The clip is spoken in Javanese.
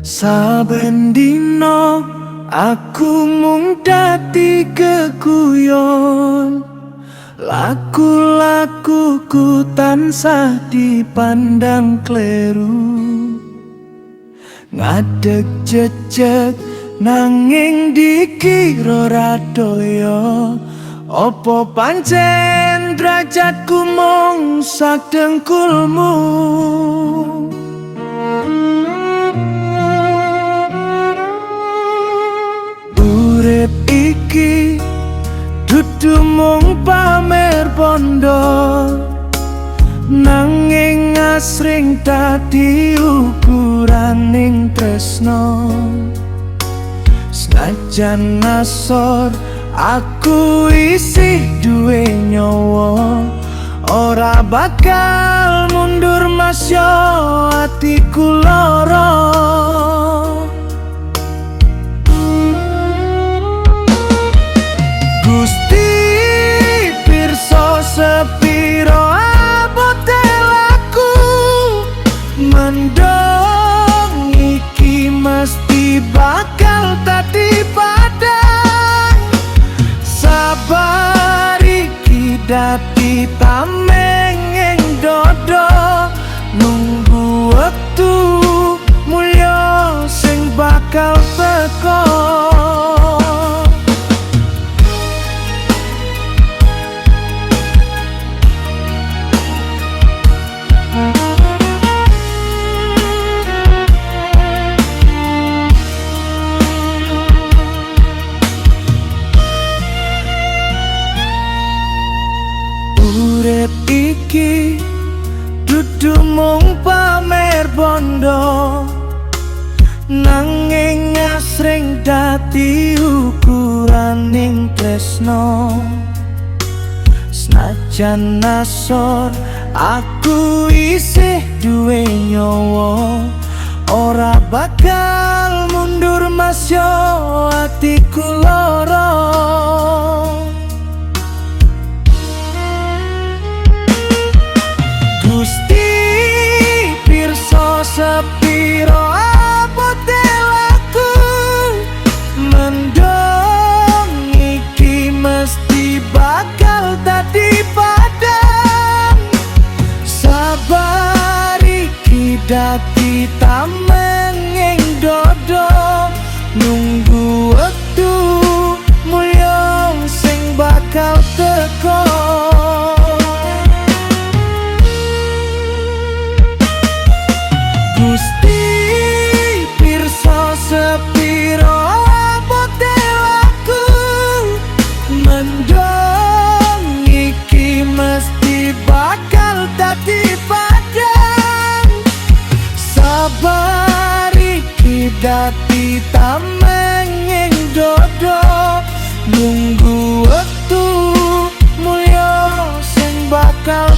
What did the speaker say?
Saben dino aku mung dadi keguyon, laku-lakuku tansah dipandang kleru. Ngadeg jejeg nanging dikira radoyo, opo pancen derajatku mung sak dengkulmu. Urip iki dudu mung pamer bondo, nanging asring dadi ukuraning tresno. Senajan asor aku isih duwe nyawa, ora bakal mundur masya atiku lara. Gusti pirsa sepiro abote laku, mendong iki mesti bakal tadi padang. Sabar iki dadi tameng ing dodo, nunggu wektu mulya sing bakal teko. Urip iki dudu mung pamer bondo, nanging asring dadi ukuraning tresno. Senajan asor aku isih duwe nyawa, ora bakal mundur masya atiku lara. Gusti pirsa sepiro abote laku, mendong iki mesti bakal dadi padang. Sabar iki dadi tameng ing dodo, nunggu wektu mulya sing bakal teko. Gusti pirsa sepiro abote laku, mendong iki mesti bakal dadi padang. Sabar iki dadi tameng ing dodo, nunggu wektu mulya sing bakal